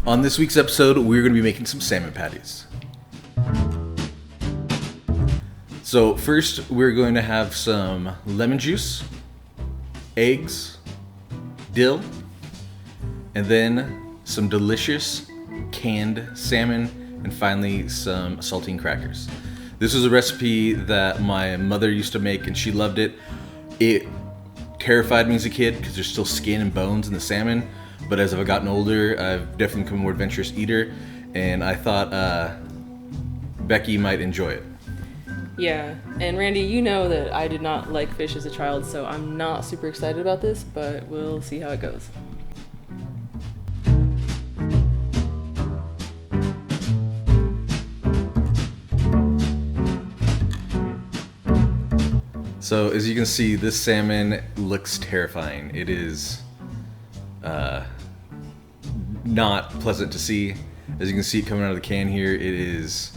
On this week's episode, we're going to be making some salmon patties. So first, we're going to have some lemon juice, eggs, dill, and then some delicious canned salmon, and finally some saltine crackers. This is a recipe that my mother used to make and she loved it. It terrified me as a kid because there's still skin and bones in the salmon, but as I've gotten older, I've definitely become a more adventurous eater, and I thought Becky might enjoy it. Yeah, and Randy, you know that I did not like fish as a child, so I'm not super excited about this, but we'll see how it goes. So as you can see, this salmon looks terrifying. It is not pleasant to see. As you can see coming out of the can here, it is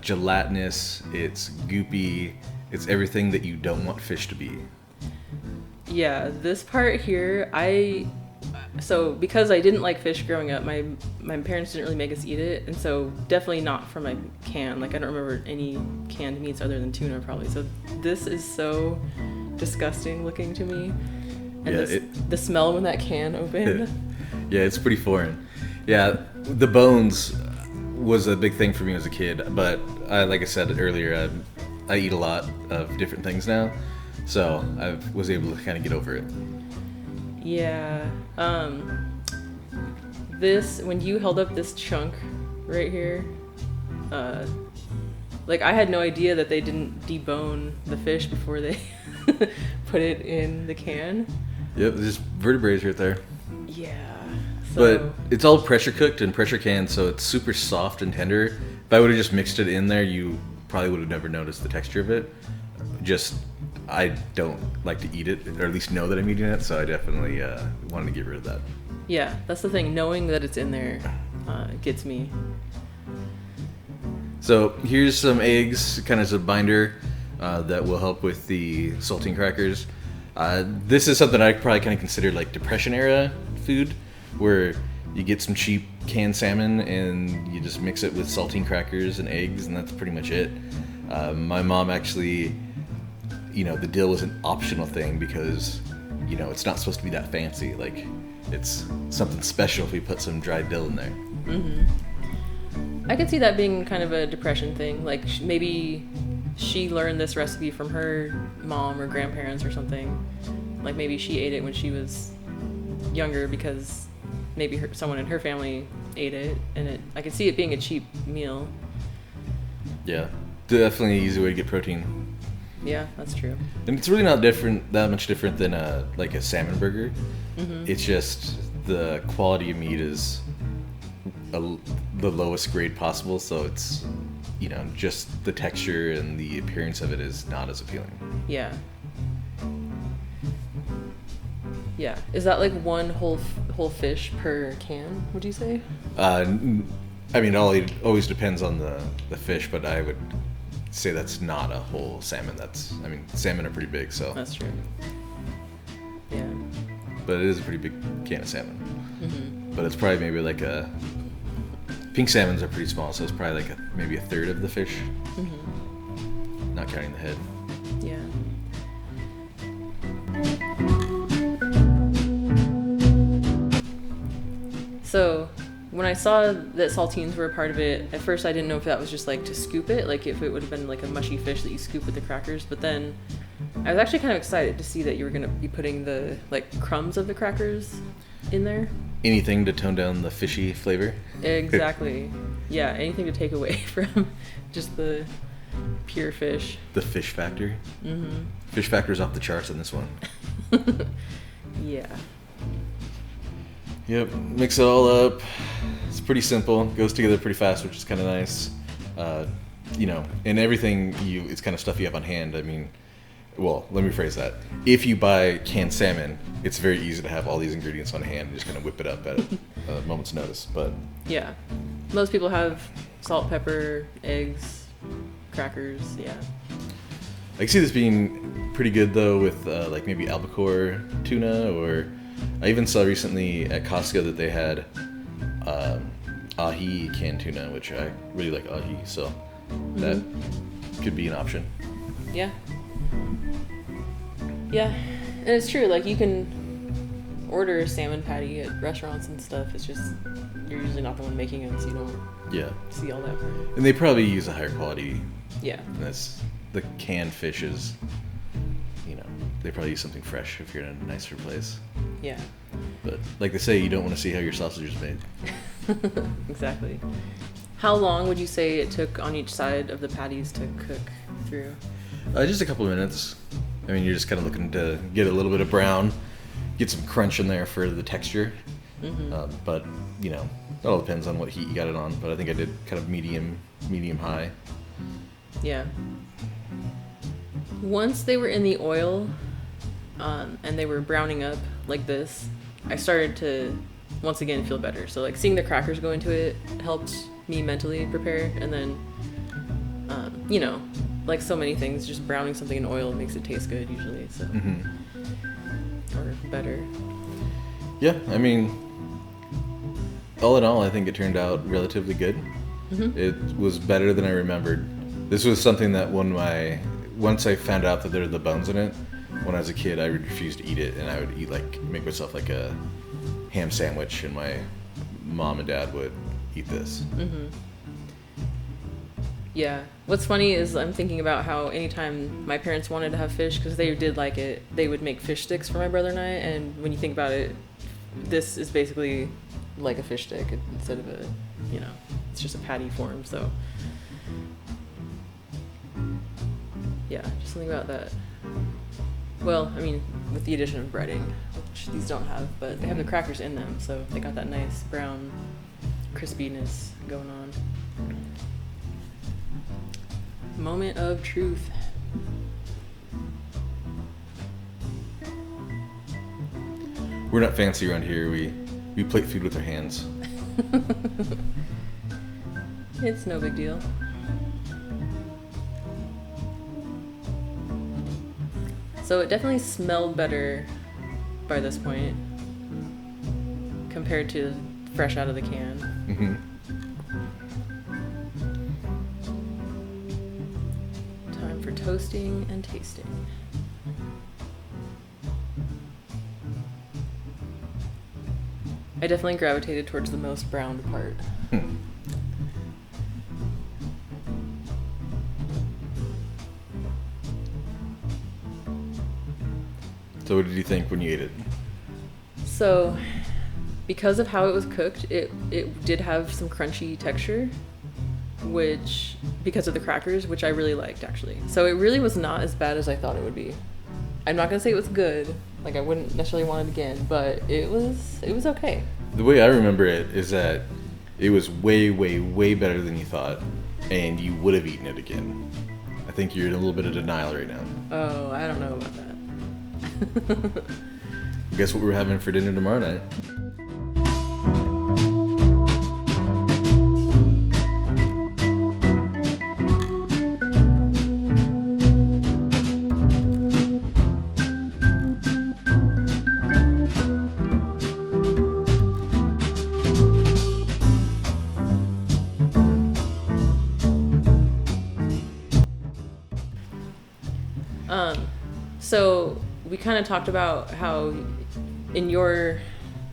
gelatinous, it's goopy, it's everything that you don't want fish to be. Yeah, this part here, so because I didn't like fish growing up, my parents didn't really make us eat it, and so definitely not from a can. Like, I don't remember any canned meats other than tuna probably. So this is so disgusting looking to me. And Yeah, the smell when that can opened. Yeah, it's pretty foreign. Yeah, the bones was a big thing for me as a kid, but like I said earlier, I eat a lot of different things now, so I was able to kind of get over it. Yeah. This, when you held up this chunk right here, like, I had no idea that they didn't debone the fish before they put it in the can. Yep, there's vertebrae right there. Yeah. But it's all pressure cooked and pressure canned, so it's super soft and tender. If I would have just mixed it in there, you probably would have never noticed the texture of it. I don't like to eat it, or at least know that I'm eating it, so I definitely wanted to get rid of that. Yeah, that's the thing. Knowing that it's in there gets me. So here's some eggs, kind of as a binder that will help with the saltine crackers. This is something I probably kind of consider like Depression era food, where you get some cheap canned salmon and you just mix it with saltine crackers and eggs, and that's pretty much it. My mom actually, the dill was an optional thing because, it's not supposed to be that fancy. Like, it's something special if we put some dried dill in there. Mm-hmm. I could see that being kind of a Depression thing. Like, maybe she learned this recipe from her mom or grandparents or something. Like, maybe she ate it when she was younger because maybe someone in her family ate it, and I could see it being a cheap meal. Yeah, definitely an easy way to get protein. Yeah, that's true. And it's really not that much different than a salmon burger. Mm-hmm. It's just the quality of meat is the lowest grade possible, so it's, just the texture and the appearance of it is not as appealing. Yeah. Yeah. Is that like one whole fish per can, would you say? It always depends on the fish, but I would say that's not a whole salmon. Salmon are pretty big, so. That's true. Yeah. But it is a pretty big can of salmon. Mm-hmm. But it's probably maybe pink salmons are pretty small, so it's probably maybe a third of the fish. Mm-hmm. Not counting the head. Yeah. So, when I saw that saltines were a part of it, at first I didn't know if that was just to scoop it, like if it would have been like a mushy fish that you scoop with the crackers, but then I was actually kind of excited to see that you were going to be putting the crumbs of the crackers in there. Anything to tone down the fishy flavor? Exactly. Yeah, anything to take away from just the pure fish. The fish factor? Mm-hmm. Fish factor's off the charts on this one. Yeah. Yep, mix it all up. It's pretty simple. Goes together pretty fast, which is kind of nice. And everything it's kind of stuff you have on hand. Let me rephrase that. If you buy canned salmon, it's very easy to have all these ingredients on hand and just kind of whip it up at a moment's notice. But yeah, most people have salt, pepper, eggs, crackers. Yeah. I can see this being pretty good though with maybe albacore tuna, or I even saw recently at Costco that they had ahi canned tuna, which I really like ahi, so that could be an option. Yeah. Yeah, and it's true. Like you can order a salmon patty at restaurants and stuff. It's just you're usually not the one making them, so you don't see all that part. And they probably use a higher quality. Yeah. And that's the canned fish is, you know, they probably use something fresh if you're in a nicer place. Yeah. But like they say, you don't want to see how your sausage is made. Exactly. How long would you say it took on each side of the patties to cook through? Just a couple of minutes. I mean, you're just kind of looking to get a little bit of brown, get some crunch in there for the texture. But, you know, it all depends on what heat you got it on. But I think I did kind of medium high. Yeah. Once they were in the oil and they were browning up like this, I started to once again feel better. So like seeing the crackers go into it helped me mentally prepare. And then, you know, like so many things, just browning something in oil makes it taste good usually. So or better. Yeah, I mean, all in all, I think it turned out relatively good. It was better than I remembered. This was something that once I found out that there were the bones in it, when I was a kid, I refused to eat it, and I would make myself like a ham sandwich, and my mom and dad would eat this. Yeah. What's funny is I'm thinking about how anytime my parents wanted to have fish, because they did like it, they would make fish sticks for my brother and I. And when you think about it, this is basically like a fish stick instead of a, you know, it's just a patty form. So yeah, just something about that. Well, I mean, with the addition of breading, which these don't have, but they have the crackers in them, so they got that nice brown crispiness going on. Moment of truth. We're not fancy around here. We plate food with our hands. It's no big deal. So it definitely smelled better by this point compared to fresh out of the can. Time for toasting and tasting. I definitely gravitated towards the most browned part. So what did you think when you ate it? So, because of how it was cooked, it did have some crunchy texture, which, because of the crackers, which I really liked actually. So it really was not as bad as I thought it would be. I'm not gonna say it was good, like I wouldn't necessarily want it again, but it was okay. The way I remember it is that it was way, way, way better than you thought, and you would have eaten it again. I think you're in a little bit of denial right now. Oh, I don't know about that. Guess what we're having for dinner tomorrow night? So we kind of talked about how in your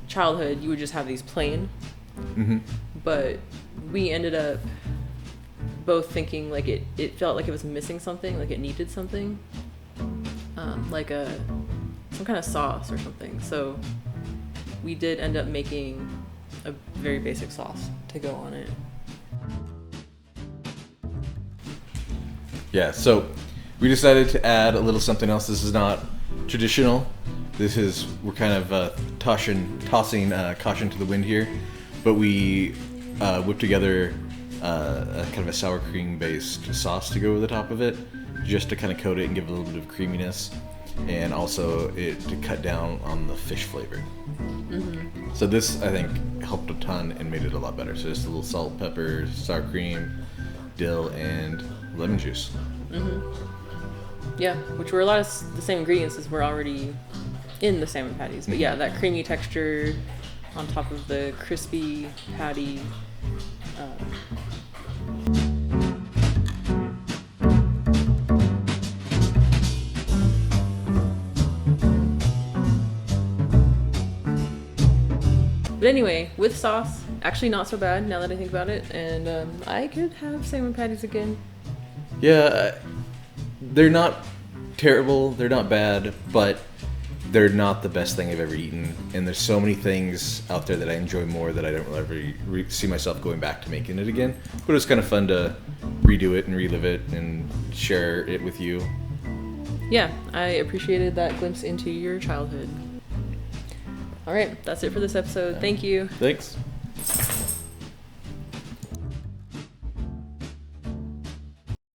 childhood you would just have these plain, but we ended up both thinking like it felt like it was missing something, like it needed something, like some kind of sauce or something. So we did end up making a very basic sauce to go on it. Yeah, so we decided to add a little something else. This is not traditional. We're kind of tossing caution to the wind here, but we whipped together a kind of a sour cream based sauce to go over the top of it, just to kind of coat it and give it a little bit of creaminess, and also to cut down on the fish flavor. So this, I think, helped a ton and made it a lot better. So just a little salt, pepper, sour cream, dill, and lemon juice. Yeah, which were a lot of the same ingredients as were already in the salmon patties. But yeah, that creamy texture, on top of the crispy patty. But anyway, with sauce, actually not so bad now that I think about it, and I could have salmon patties again. Yeah, they're not terrible, they're not bad, but they're not the best thing I've ever eaten. And there's so many things out there that I enjoy more that I don't ever see myself going back to making it again. But it was kind of fun to redo it and relive it and share it with you. Yeah, I appreciated that glimpse into your childhood. All right, that's it for this episode. Thank you. Thanks.